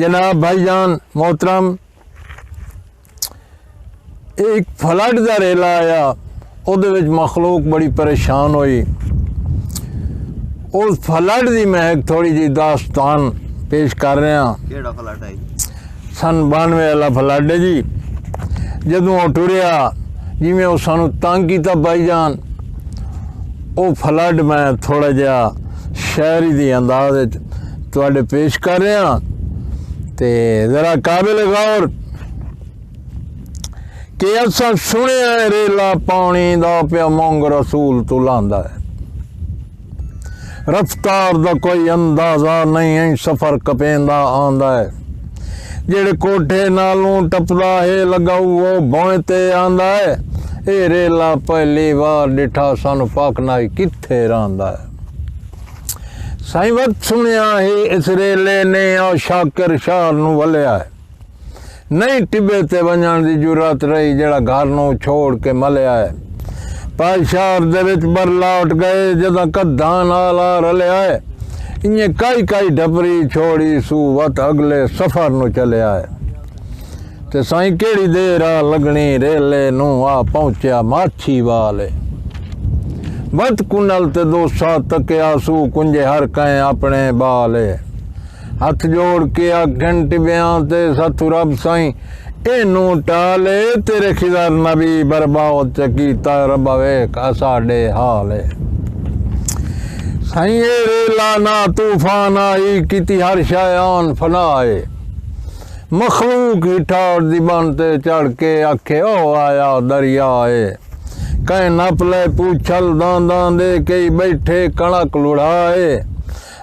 जनाब भाईजान मोहतरम, एक फ्लड का रेला आया, उहदे विच मखलूक बड़ी परेशान हुई। उस फ्लड की मैं एक थोड़ी जी दास्तान पेश कर रहा। केड़ा फ्लड है? सन 92 वाला फ्लड है जी। जदों वो टुरिया जिमें वो सानू तंग किया भाईजान, वो फ्लड मैं थोड़ा जहा शहरी की अंदाज तुहाडे पेश कर रहा। ते जरा काबिल गौर कि असा सुनिया रेला पानी दा पिया मोंग रसूल तू लांदा है। रफ्तार दा कोई अंदाजा नहीं है, सफर कपेंदा आंदा है। जेड़े कोठे नालों टपदा है लगाऊ वो भौं ते आंदा है। ए रेला पहली बार डिठा सानू पाकनाई किथे रांदा है। साईं वत सुनिया ही इस रेले ने आ शाकिर शार नू वलिया है। नहीं टिबे ते वंजण दी जुरत रही जेड़ा घर नू छोड़ के मलिया है। पाशार दे विच बरलाट गए जदा कद्दा नाल रलिया है। इन्हें कई कई डबरी छोड़ी सूवत अगले सफर नू चलिया है। ते साईं केड़ी देर आ लगनी रेले नू आ पहुंचा माछी वाले। वत कुनल ते दो साथ तक आंसू कुंजे हर कहें अपने बाले। हथ जोड़ के आखन टिबियां ते सतु रब साईं एनू टाले। तेरे खिदर नबी बर्बाद चकीता रब वेख साडे हाले। साईं रेला ना तूफान आई किती हर शायान फनाए। मखलूक ही ठाड़ दी बन ते चढ़ के आखे ओ आया दरियाए। कहीं नपले पूछल दां दे कई बैठे कणक लुढ़ाए।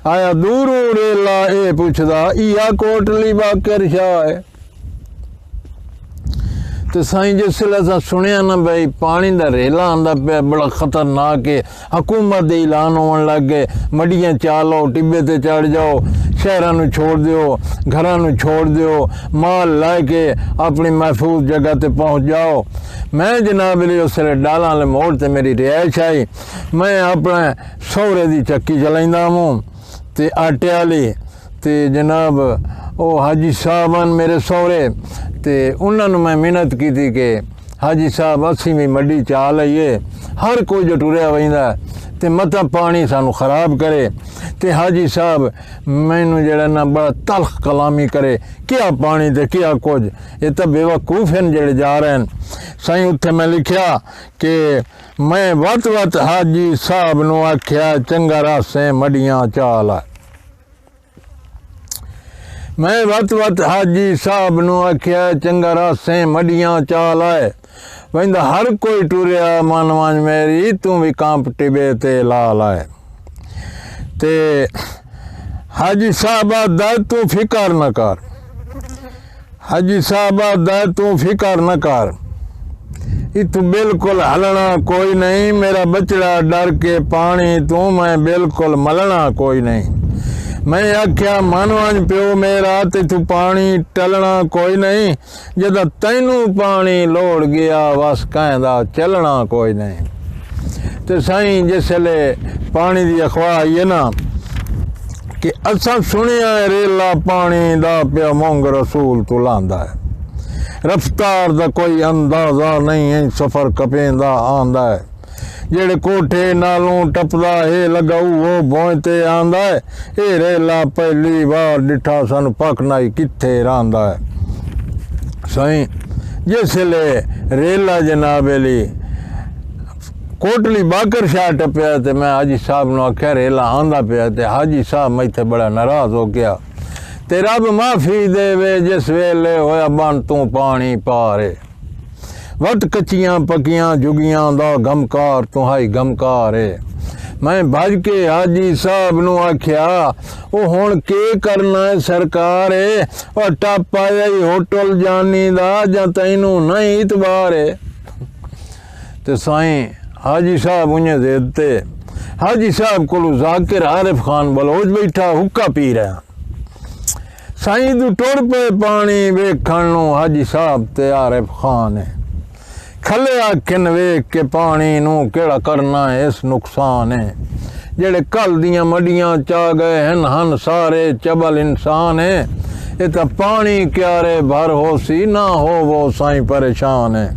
आया दूरों रेला ए पुछदा इया कोटली बाकर शाह है। तो साईं जिसले असा सुनिया ना भाई पानी का रेला आंदा पे बड़ा खतरनाक है, हुकूमत दे ऐलान होने लग गए मडियां चालो टिब्बे ते चढ़ जाओ, शहरां नू छोड़ दियो, घरां नू छोड़ दियो, माल लैके अपनी महफूज जगह ते पहुँच जाओ। मैं जनाब लिए उसले डाला वाले मोड़ ते मेरी रिहाइश आई। मैं अपने सौरे की चक्की चलाइंदा हूँ ते आटे वाली। ते जनाब वो हाजी साहब मेरे सौरे, ते उन्होंने मैं मिन्नत की थी कि हाजी साहब असी भी मड्डी चा लईए। हर कोई जो टुरिया वहींदा ते मता पानी सानू खराब करे। ते हाजी साहब मैनू जड़ा ना बड़ा तलख कलामी करे, क्या पानी ते क्या कुछ, ये तो बेवकूफ हैं जड़े जा रहे हैं। साईं उत्थे मैं लिखिया कि मैं वत वत हाजी साहब नू आख्या चंगा रासे मडियां चाला। मैं वत वत हाजी साहब नू आख्या चंगा रासे मडियां चाल आए। वंदा हर कोई टुरिया मन मन मेरी तू भी कांप टिबे ते लाल आए। ते हाजी साहब आदा तू फिकर न कर। हाजी साहब आदा तू फिकर न कर, इतू बिल्कुल हलना कोई नहीं। मेरा बचड़ा डर के पानी तू मैं बिल्कुल मलना कोई नहीं। मैं आख्या मनवान प्यो मेरा ते तू पानी टलना कोई नहीं। जदा तैनू पानी लोड़ गया बस कहदा चलना कोई नहीं। तो साईं जिसले पानी की अखवा आई है ना कि असा सुनिया रेला पानी दा पिया मोंग रसूल तू लांदा है। रफ्तार दा कोई अंदाजा नहीं है, सफर कपेंदा आंदा है। जेड़े कोठे नालों टपदा है लगाऊ वो भौं ते आंदा है। ए रेला पहली बार डिठा सन पकनाई किथे रांदा है। साईं जिसले रेला जनाबेली कोटली बाकर शाह टपया ते मैं हाजी साहब नू आख्या रेला आंदा पिया। ते हाजी साहब मैथे बड़ा नाराज हो गया। ते रब माफ़ी देवे जिस वेले होया बन तू पानी पारे। वट कच्चियां पकियां जुगियां दा गमकार तुहाई गमकार है। मैं भज के हाजी साहब नू आख्या वो हुण के करना है सरकार है। और टप आया ही होटल जानी दा जां तैनू नहीं इतबार है। ते साईं हाजी साहब उन्हें देते। हाजी साहब को जाकिर आरिफ खान बलोच बैठा हुक्का पी रहा। साईं तू टुर पे पानी वेखण नू हाजी साहब ते आरिफ खान है। खले आखन वेख के पानी नू केड़ा करना है इस नुकसान है। जेड़े कल दियां मडियां चा गए हन हन सारे चबल इंसान है। ये तो पानी क्यारे भर हो सी ना हो वो साईं परेशान है।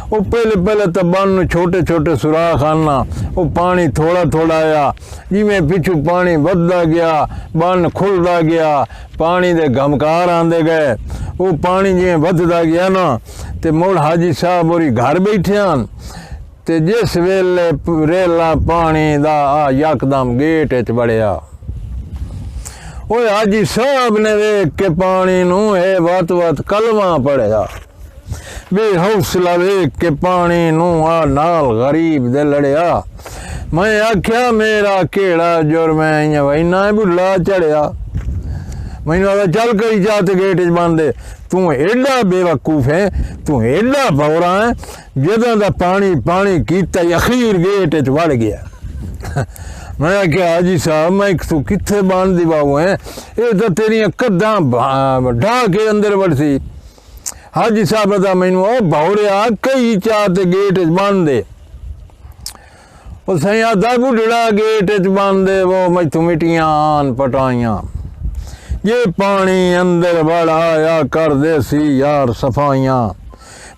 वो पहले तो बन छोटे छोटे सुराख आना, वो पानी थोड़ा थोड़ा आया, जिमें पिछू पानी बढ़ता गया बन खुलता गया, पानी दे गमकार आंदे गए। वो पानी जिमें बढ़ता गया ना ते मुड़ हाजी साहब और घर बैठे हैं ते जिस वेले रेला पानी दा यकदम गेट च बड़िया। वो हाजी साहब ने वेख के पानी नू है वत वत कलमा पढ़िया, बेहौसला वेख के पानी नू नाल गरीब दे लड़िया। मैं आख्या मेरा केड़ा जुर्म है इन्ना बुला चढ़िया। मैनू आदा चल करी जा ते गेट च बंद दे। तू एडा बेवकूफ है, तू एडा बौरा है, जदों दा पानी पानी कीता अखीर गेट च वड़ गया। मैं आख्या हाजी साहब मैं तू कित्थे बंद दी बाबू है, ये तो तेरिया कद्दां ढा के अंदर वड़सी। हाजी साहब दा मैनू ओ बौरिया कई चा ते गेट च बंद दे। वो सही आदा बुढ़ड़ा गेट च बंद दे, वो मैथू मिट्टियां आन पटाइयां। ये पानी अंदर बढ़ाया कर दे सी यार सफाइयाँ।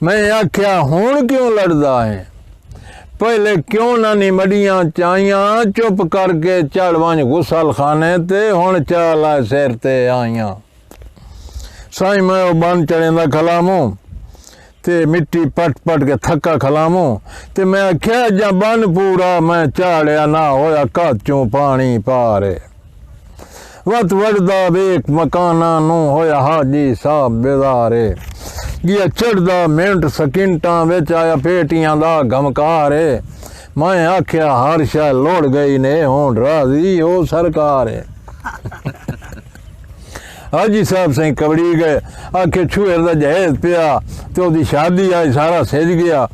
मैं आख्या हुण क्यों लड़दा है, पहले क्यों ना निमड़ियाँ चाइया, चुप करके चढ़ वंज गुसल खाने ते हुण चाल आ सिर ते आइयां। साईं मैं वो बन चढ़ेंदा खलामू ते मिट्टी पट पट के थक्का खलामू ते मैं आख्या जा बन पूरा मैं चाड़िया ना होया काचों पानी पारे। वत वड़दा वेख मकाना नू होया हाजी साहब बेदारे। गिया चढ़दा मिनट सकिंटां विच आया पेटियां दा गमकारे। मैं आख्या हर शै लोड़ गई ने हुण राजी हो सरकार है। हाजी साहब सही कबड़ी गए, आखे छुएर दा जहेज पिया तो ओदी शादी आई सारा सिज गया।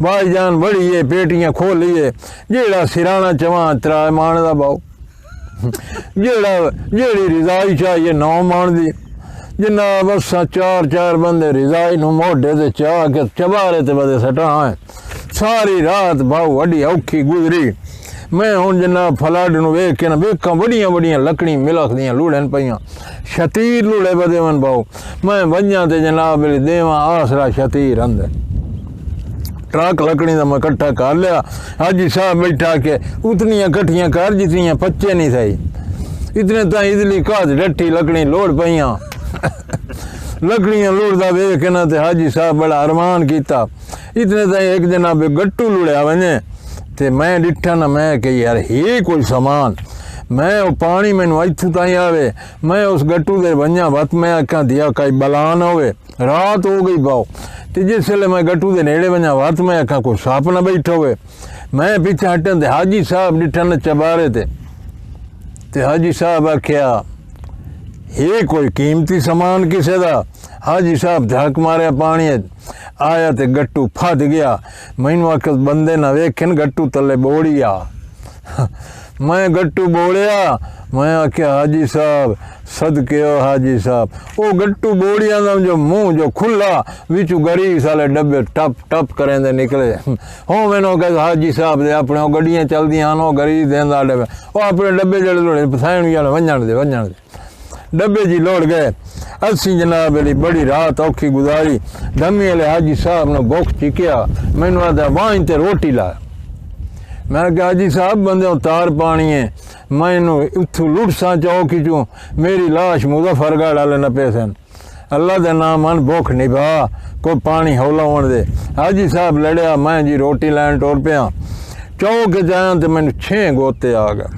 भाईजान बड़िए पेटियां खोलिए, जेड़ा सिराना चवां त्रै मान दा बाऊ, जेड़ी रिजाई चाहिए 9 मान दी। जनाब असा चार चार बंदे रिजाई नू मोढे ते चाह के चबारे ते बदे सटा है। सारी रात भाऊ वड्डी औखी गुजरी। मैं हुण जनाब फलाड नू वेख के ना वेखां बड़ियां बड़ियां लकड़ी मिलख दियां लूड़न पईयां, शतीर लूड़े बदे वन भाऊ। मैं वंजा ते जनाब देवां आसरा शतीर अंदर ट्रक लकड़ी का मैं कट्ठा कर लिया। हाजी साहब बैठा के उतनियां कट्ठियां कर जितनियां पच्चे नहीं सही, इतने ताई इदली काज डट्टी लकड़ी लोड़ पईयां। लकड़ियां लोड़दा वेख के ना ते हाजी साहब बड़ा अरमान किया। इतने ताई एक जनाब गट्टू लुड़िया वने ते मैं डिठा ना, मैं कि यार ये कोई सामान, मैं वो पानी मैनू इत्थू ताई आवे, मैं उस गट्टू दे वंजा वत मैं आख्या दिया कई बलान होवे। रात हो गई बाओ ते जिस वेले मैं गट्टू दे नेड़े वंजा वत मैं आख्या कोई सप ना बैठा होवे। मैं पीछे हटन ते हाजी साहब डिठन चबारे ते हाजी साहब आख्या ये कोई कीमती सामान किसे दा। हाजी साहब धक मारिया पानी आया ते गट्टू फट गया। मैनू आख बंदे ना वेखन गट्टू तले बोड़िया। मैं गट्टू बोड़िया, मैं आख्या हाजी साहब सदके हो हाजी साहब। वो गट्टू बोड़िया दा जो मुँह जो खुला विचू गरीब साले डब्बे टप टप करें दे निकले। हो मैनू कह हाजी साहब दे अपने गड्डियां चलदियां वो गरीब देंदा डब्बे, वो अपने डब्बे जड़े लोड़े पसाइण जाने वंजण दे डब्बे जी लौट गए। असी जनाब अली बड़ी रात औखी गुजारी। धमी वाले हाजी साहब ने भुख चिकिया, मैनू आदा वाइन ते रोटी ला। मैं कहा हाजी साहब बंदे तार पानी है, मैनू इत्थू लुटसा चौकी चूँ मेरी लाश मुजफ्फरगढ़ वाले न पे सन। अल्लाह दे नाम मन भुख निभा कोई पानी हौला होने दे। हाजी साहब लड़िया, मैं जी रोटी लैन टुर पिया। चौक जाया तो मैनू 6 गोते आ गए।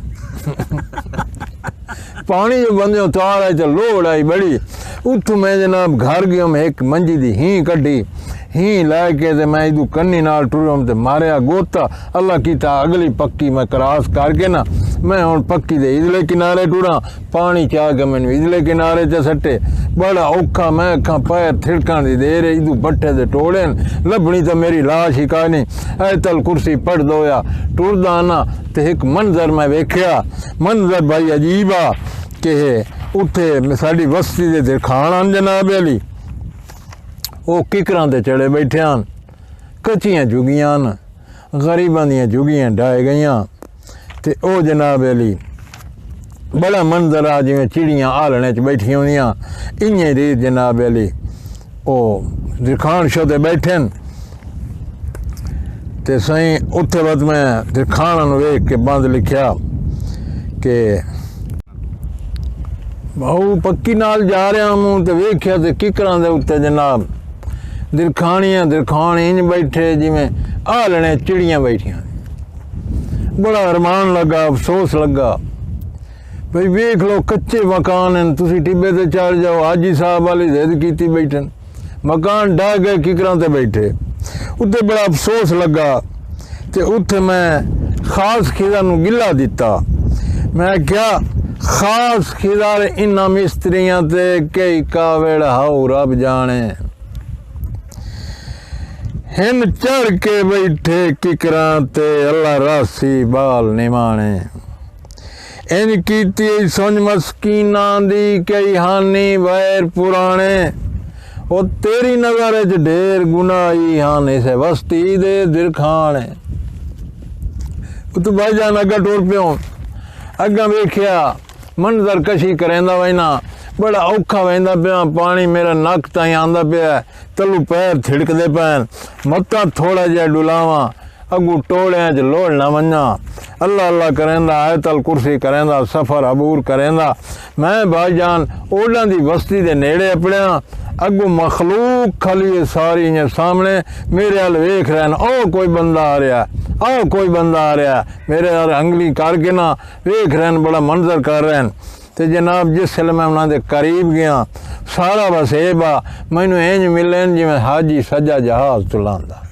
पानी जो बंदे उतार आई तो लोड़ आई बड़ी। उतू मैं जनाब घर गया, मैं एक मंजी दी ही कड्डी, ही लैके ते मैं इदू कन्नी नाल टुरम ते मारिया गोता। अल्लाह कीता अगली पक्की मैं क्रॉस करके ना मैं हुण पक्की दे इधले किनारे टुरा। पानी चाह के मैनू इधले किनारे च सट्टे, बड़ा औखा। मैं अखा पैर थिड़कण दी देर इदू बट्ठे दे टोड़े लभनी तो मेरी लाश ही काई नहीं। ऐतल कुर्सी पढ़ दोया टुरदा ना ते एक मंजर मैं वेख्या। मंजर भाई अजीब आ कि उत्थे साडी बस्ती दे खान आन जनाब अली वो किकरां ते चढ़े बैठे हैं, कच्चियां जुगियां न, गरीबां दियां जुगियां ढाए गईयां। ते ओ जनाब अली बड़ा मंजर आ जिमें चिड़ियाँ आलने च बैठी होंदियां इ'यां रीत जनाब अली ओ दिरखान शो ते बैठे न ते सही उत्थे वक्त मैं दिरखान वेख के बंद लिखिया कि बहु पक्की नाल जा रहा हूँ तो वेख्या तो किकरां दे उत्ते जनाब दिरखानी इंज बैठे जिमें आलने चिड़ियाँ बैठियां। बड़ा अरमान लगा, अफसोस लगा भाई वेख लो कच्चे मकान हैं, तुसी टिब्बे ते चढ़ जाओ। हाजी साहब वाली जिद कीती बैठन, मकान ढह गए, किकरां ते बैठे। उत्ते बड़ा अफसोस लगा ते उत्थे मैं खास खिदा नू गिला दिता। मैं क्या खास खिदार इन्ना मिस्त्रियां ते कई कावड़ हाउ रब जाने हिन चढ़ के बैठे किकरां ते अल्लाह रासी बाल निमाने। इंज कीती सुन मस्कीना दी कई हानी वैर पुराने ओ तेरी नज़र च ढेर गुनाही हान इसे वस्ती दे दिरखाने। तू भाईजान अग्गा टुर पियो, अग्गा वेख्या मंजर कशी करेंदा वैना बड़ा औखा वैंदा पिया। पानी मेरा नक ताईं आंदा पिया, तलू पैर थिड़कदे पैन, मत्ता थोड़ा जिहा डुलावां, अगू टोलियां च लोड़ना वञा। अल्लाह अल्लाह करेंदा, आयतल कुर्सी करेंदा, सफ़र अबूर करेंदा। मैं भाईजान ओडां दी बस्ती दे नेड़े अपड़िया, अगू मखलूक खली सारी इ'यां सामने मेरे अल वेख रहे न। ओ कोई बंदा आ रहा, आओ कोई बंदा आ रहा, मेरे अल अंगली करके ना वेख रहे न, बड़ा मंजर कर रहे न। ते जनाब जिसले मैं उन्होंने करीब गया सारा वसेब आ मैनू इंज मिले जिमें हाजी सजा जहाज चलांदा।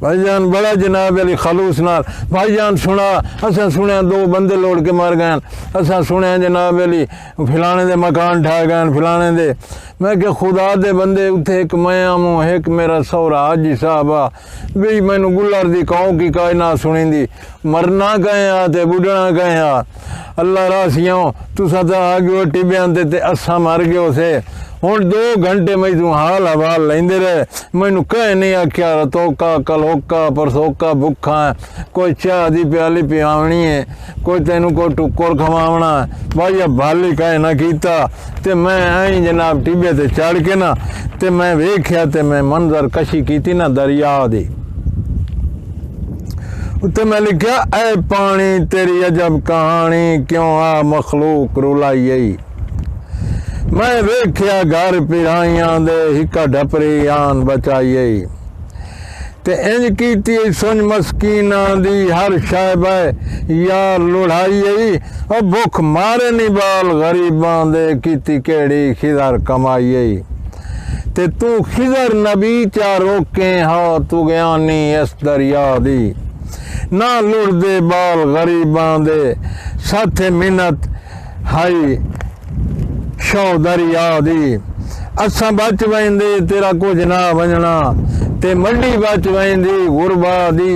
भाईजान बड़ा जनाब अली खलूस नाल भाईजान सुना, असा सुने दो बंदे लोड़ के मर गए, असा सुने जनाब अली फिलाने दे मकान ढह गए फिलाने दे। मैं क्या खुदा दे बंदे उत्थे एक मैं आमूँ एक मेरा सौरा हाजी साहब आ भी मैनू गुलर दी कौ की काई ना सुनी दी। मरना गए आ ते बुढ़ना गए आ, अल्लाह रासियों तुसा तो आ गए टिब्बियां ते असा मर गए से। हुण 2 घंटे मैं तू हाल हवाल लेंदे रहे, मैनू कह नहीं आख्या रतोका कलोका परसोका भुखा है, कोई चाह दी प्याली पियावनी है, कोई तेनू कोई टुक्कर खवावना है। भाई भाली कह ना कीता ते मैं आई जनाब टिब्बे ते चढ़ के ना ते मैं वेख्या ते मैं मंजर कशी कीती ना दरिया दी। उत्ते मैं लिखा ऐ पानी तेरी अजब कहानी क्यों आ मखलूक रुलाई। मैं वेख्या घर पिराइयां दे हिका ढपरी आन बचाई ते इंज कीती सुन मस्कीना दी हर शायब यार लुढ़ाई। और भुख मारे नी बाल गरीबां दे कीती केड़ी खिदर कमाई। ते तू खिदर नबी चा रोके हा तू ज्ञानी इस दरिया दी। ना लुढ़दे बाल गरीबां दे साथे मिन्नत हाई शौ दरिया दी। असा बच वेंदे तेरा कुछ ना वंजना ते मंडी बच वेंदी गुरबा दी।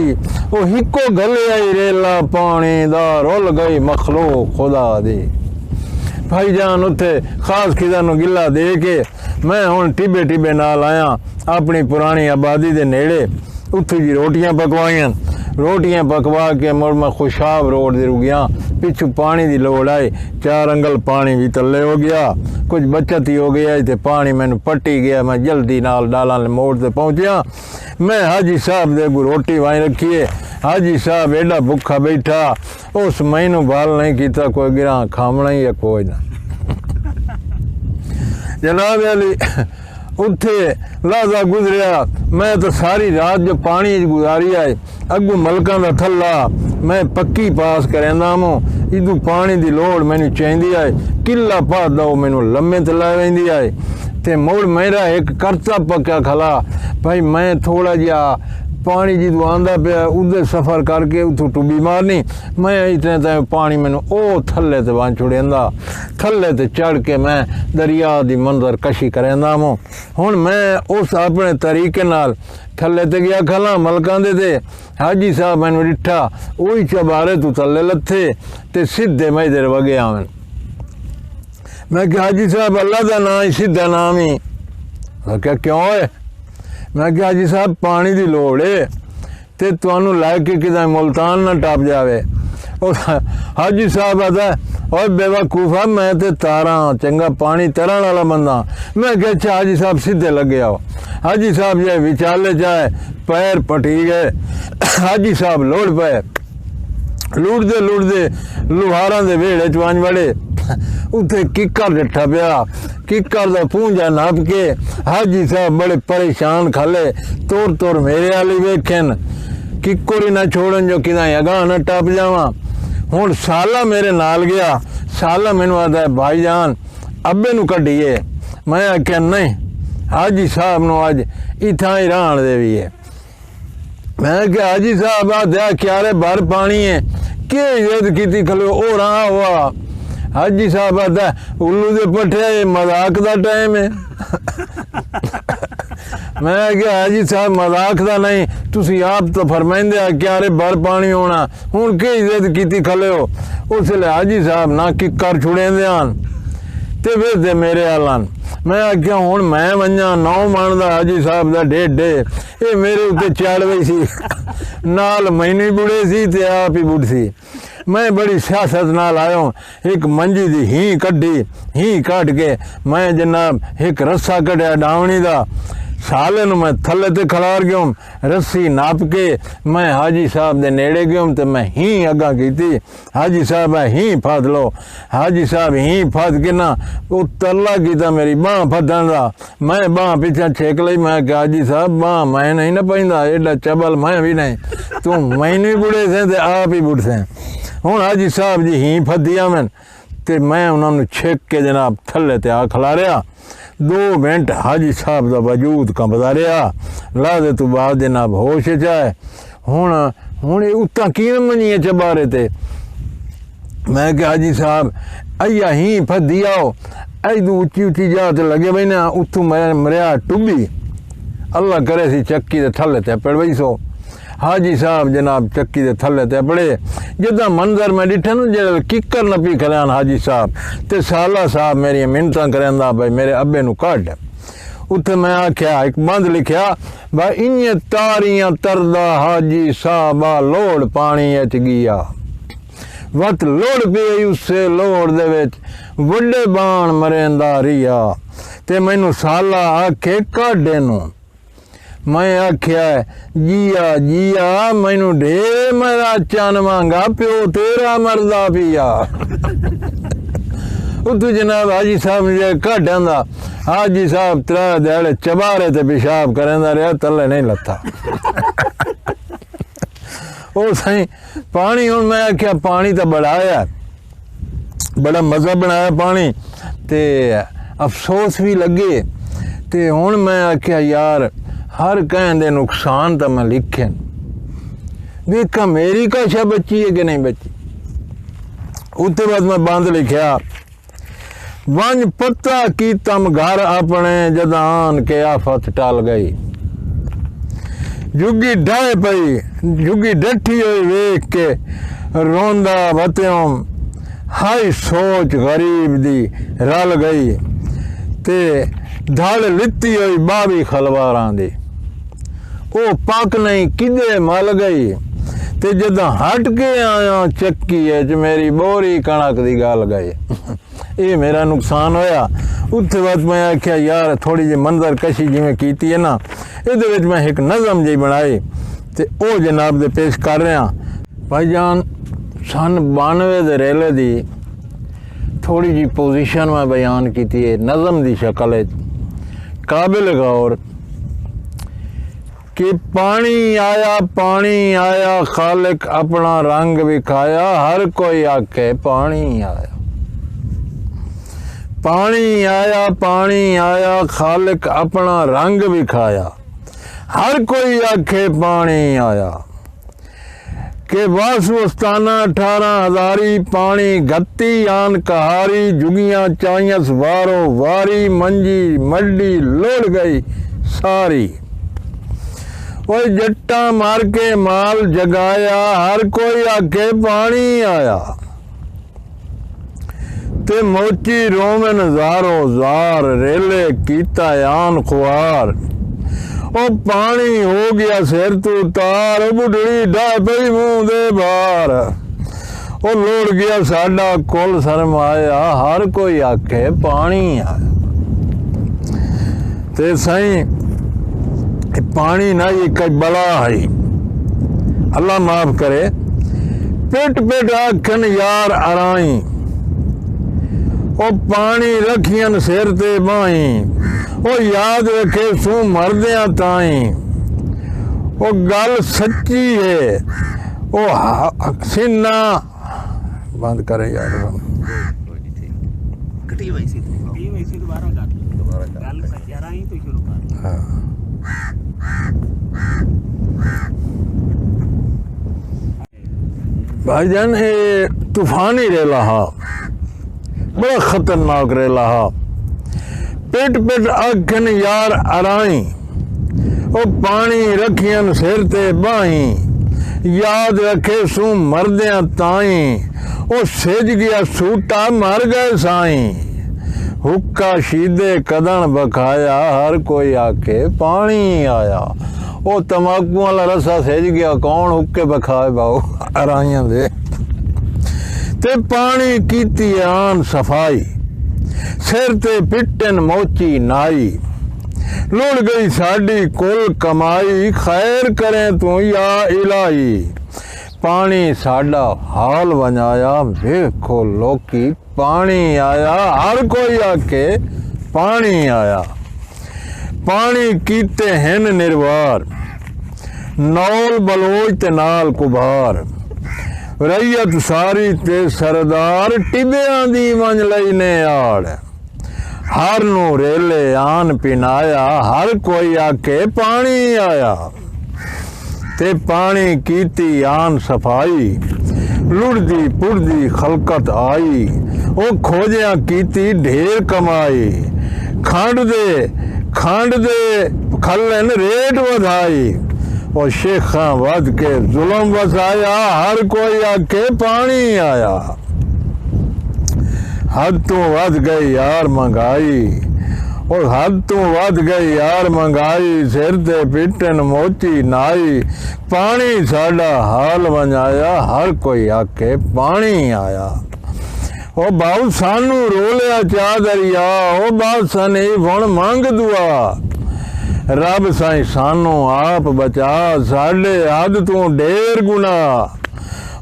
ओ हिको गले आई रेला पानी दा रुल गई मखलूक खुदा दी। भाईजान उत्थे खास खिदा नू गिला दे के मैं हुण टिब्बे टिब्बे नाल आया अपनी पुरानी आबादी दे नेड़े। उत्थे जी रोटियां पकवाइयां, रोटियां पकवा के मुड़ मैं खुशाब रोड दे रुकिया, पिछू पानी दी लोड़ आई, 4 अंगल पानी भी तले हो गया, कुछ बचत ही हो गया ते पानी मैनू पट्टी गया। मैं जल्दी नाल डाला मोड़ ते पहुंचया। मैं हाजी साहब दे अगू रोटी वाई रखी है, हाजी साहब एडा भुखा बैठा, उस मैनू बाल नहीं किया कोई गिरा खावना ही है कोई ना। जनाब अली उत्थे लाजा गुजरिया, मैं तो सारी रात जो पानी गुजारी आए अगू मलकां दा थल्ला मैं पक्की पास करेंदा हूँ। इदू पानी दी लोड़ मैनू चाहिदी आए, किला पा दो मैनू लम्मे ते ला वेंदी आए। ते मुड़ मेरा एक करता पक्का खला भाई मैं थोड़ा जिहा पानी जिदू आंदा पिया उधर सफ़र करके उतों टुब्बी मारनी। मैं इतने तक पानी मैनू ओ थल्ले ते वन छुड़ेंदा, थल्ले ते चढ़ के मैं दरिया दी मंजर कशी करेंदा हूँ। हुण मैं उस अपने तरीके नाल थल्ले ते गया खला मलकां दे ते हाजी साहब मैनू डिठा उही चबारे तू थल्ले लथे ते सीधे मैं इधर वगे आवन। मैं क्या हाजी साहब अल्लाह दा नाम ही सीधा नाम ही। मैं क्या क्यों है? मैं क्या हाजी साहब पानी दी लोड़ है ते तुहानू लैके किदा मुल्तान ना टप जावे। हाजी साहब आता और बेवकूफा मैं ते तारा चंगा पानी तरन वाला बंदा। मैं क्या अच्छा हाजी साहब सीधे लगे आओ। हाजी साहब जे विचाले जाए पैर पटी गए। हाजी साहब लोड़ पे लुड़दे लुड़दे लुहारा दे वेड़े च वंज वड़े। उत्थे किकर डट्ठा पिया, किकर दा पूंजा नाप के हाजी साहब बड़े परेशान खाले तोड़ तोड़ मेरे वाली वेखन किकर ही ना छोड़न जो किदा अगां ना टप जावा। हुण साला मेरे नाल गया। साला मैनू आता है भाईजान अब्बे नू कड्ढिए। मैं आख्या नहीं हाजी साहब नू अज इत्थां ही रहन देवीए। मैं क्या हाजी साहब आख्या क्यारे भर पानी है के जिद की खलो ओ रहा हुआ। हाजी साहब आता उल्लू दे पट्ठे मजाक दा टाइम है। मैं क्या हाजी साहब मजाक दा नहीं तुसी आप तो फरमाइंदे आ क्यारे भर पानी होना हुण के जिद की खले हो। उसले हाजी साहब ना किकर छुड़ेंदे आन ते वेदे मेरे आलन। मैं आख्या हुण मैं वंजा 9 मन दा हाजी साहब दा डेढ़े ये मेरे उत्ते चढ़ गई सी। नाल मैनू बुढ़े सी ते आप ही बुढ़ सी। मैं बड़ी सियासत नाल आयो। एक मंजी दी ही कड्ढी ही कट के मैं जनाब एक रस्सा कढ़िया डावनी दा साले नू मैं थले ते खलार गयो। रस्सी नाप के मैं हाजी साहब दे नेड़े गयो ते मैं ही अगा की। हाजी साहब ही फद लो। हाजी साहब ही फद के ना वो तरला किया मेरी बांह फदन दा। मैं बांह पीछा छेक ली। मैं क्या हाजी साहब बांह मैं नहीं ना पैंदा एडा चबल मैं भी नहीं तू मैनू ही बुढ़े से ते आप ही बुढ़ से। हुण हाजी साहब जी ही फदिया मैं ते मैं उन्होंने छेक के जनाब थले ते आ खलारिया। 2 मिनट हाजी साहब का वजूद कंबदा रहा। लादे तो बाद जनाब होश चाहे हुण हुण उत्ता की मनिए चबारे ते। मैं क्या हाजी साहब अया ही फदी आओ ऐदू उच्ची उच्ची जा ते लगे बई ना उतू मैं मरिया टुब्बी अल्लाह करे सी चक्की दे थले ते पड़ बई सो। हाजी साहब जनाब चक्की दे थले ते पड़े जिदा मंजर मैं डिठा ना जो किकर न पी खलान हाजी साहब ते साला साहब मेरी मिन्नत करेंदा भाई मेरे अब्बे नू कढ़। उत्थे मैं आख्या एक बंद लिखिया भाई इन्ने तारियां तरदा हाजी साहब लोड़ पानी च गया। वत लोड़ पई उससे लोड़ दे विच वड्डे बाण मरेंदा रिया ते मैनू साला आखे कढ़ नू। मैं आख्या जिया जिया मैनू ढेर मेरा चन मांगा प्यो तेरा मरदा पिया। उत्तू जनाब हाजी साहब जे कढ़ आंदा हाजी साहब 3 दिहाड़े चबारे ते पेशाब करेंदा रहा तले नहीं लथा। ओ सही पानी हुण मैं आख्या पानी तो बड़ा आया बड़ा मज़ा बनाया पानी ते अफसोस भी लगे ते हुण मैं आख्या यार हर कहन दे नुकसान तो मैं लिखे देखा मेरी काशा बची है कि नहीं बची। उसके बाद मैं बंद लिखा वंज पता की तम घर अपने जदान के आफत टल गई। जुगी ढाए पई जुगी डठी हुई वेख के रोंदा बत्यों हाई सोच गरीब दी रल गई ते धड़ लित्ती हुई बावी खलवारां दी वो पक नहीं किदे मल गई ते जदा हट के आया चक्की च मेरी बोरी कणक दी गल गई। ये मेरा नुकसान होया। उत्थे बाद मैं आख्या यार थोड़ी जी मंजर कशी जिवें कीती है ना इहदे विच मैं एक नज़म जी बनाई ते ओ जनाब दे पेश कर रहा। भाईजान सन 92 दे रेले दी थोड़ी जी पोजीशन मैं बयान की है नज़म दी शक्ल काबिल गौर कि पानी आया खालिक अपना रंग विखाया। हर कोई आखे पानी आया पानी आया खालिक अपना रंग विखाया। हर कोई आखे पानी आया के वासुस्ताना 18,000 पानी घत्ती आन कहारी जुगियां चाइयस वारो वारी मंजी मड्डी लोड़ गई सारी। वो जट्टा मार के माल जगाया हर कोई आके पानी आया ते मोची रोमन जारो जार रेले कीता आन खुआर। ओ पानी हो गया सिर तू तार, बुढ़ड़ी ढह पई मुंह दे बार। ओ लोड़ गया साडा कुल सरमाया, हर कोई आखे पानी आया। ते साईं पानी ना ये कई बला है, अल्लाह माफ करे। पिट पिट आखन यार अराई, ओ पानी रखियन सिर ते बाई, ओ याद रखे सू मरदियां ताई। ओ गल सच्ची है, ओ सीना बंद करे यार। कटी हुई सी दोबारा गल यार आई तो शुरू कर। हाँ भाईजान ये तूफानी रेला हा, बड़ा खतरनाक रेला हा। पिट पिट आखन यार अराई, ओ पानी रखियन सिर ते बाई, याद रखे सू मरदियां ताई। ओ सिज गया सूटा मर गए साई, हुक्का शीदे कदन बखाया, हर कोई आके पानी आया। ओ तमाकू वाला रसा सिज गया, कौन हुक्के बखाए बाओ अराइयां दे। ते पानी कीती आन सफाई, सिर ते पिटन मोची नाई। लुढ़ गई साडी कुल कमाई, खैर करें तू या इलाही। पानी साडा हाल वंजाया, देखो लोकी पानी आया, हर कोई आके पानी आया। पानी कीते हैं निर्वार, नौल बलोच ते नाल कुभार। रैयत सारी ते सरदार, टिबियां दी मंज लईने आड़। हर नू रेले आन पिनाया, हर कोई आके पानी आया। ते पानी कीती आन सफाई, लुढ़दी पुढ़दी खलकत आई। ओ खोजियां कीती ढेर कमाई, खंड दे खलन रेट वधाई। ओ शेखा वध के जुलम वसाया, हर कोई आके पानी आया। हद तू वध गई यार महंगाई, और हद तू वध गई यार महंगाई। सिर ते पिटन मोची नाई, पानी साडा हाल वंजाया, हर कोई आके पानी आया। ओ बाऊ सानू रोलिया चा दरिया, ओ बादशाह ने हुण मंग दुआ। रब साईं सानू आप बचा, साडे हद तू ढेर गुना।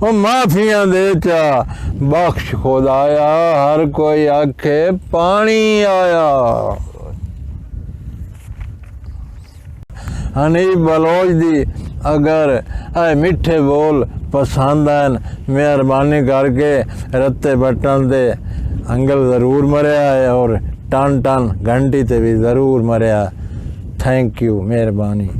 ओ माफियां दे चा बख्श खुदाया, हर कोई आखे पानी आया। हनीफ बलोच दी अगर ऐ मिठे बोल पसंद आन, मेहरबानी करके रत्ते बटन दे अंगल ज़रूर मरिया है, और टन टन घंटी ते भी ज़रूर मरिया। थैंक यू, मेहरबानी।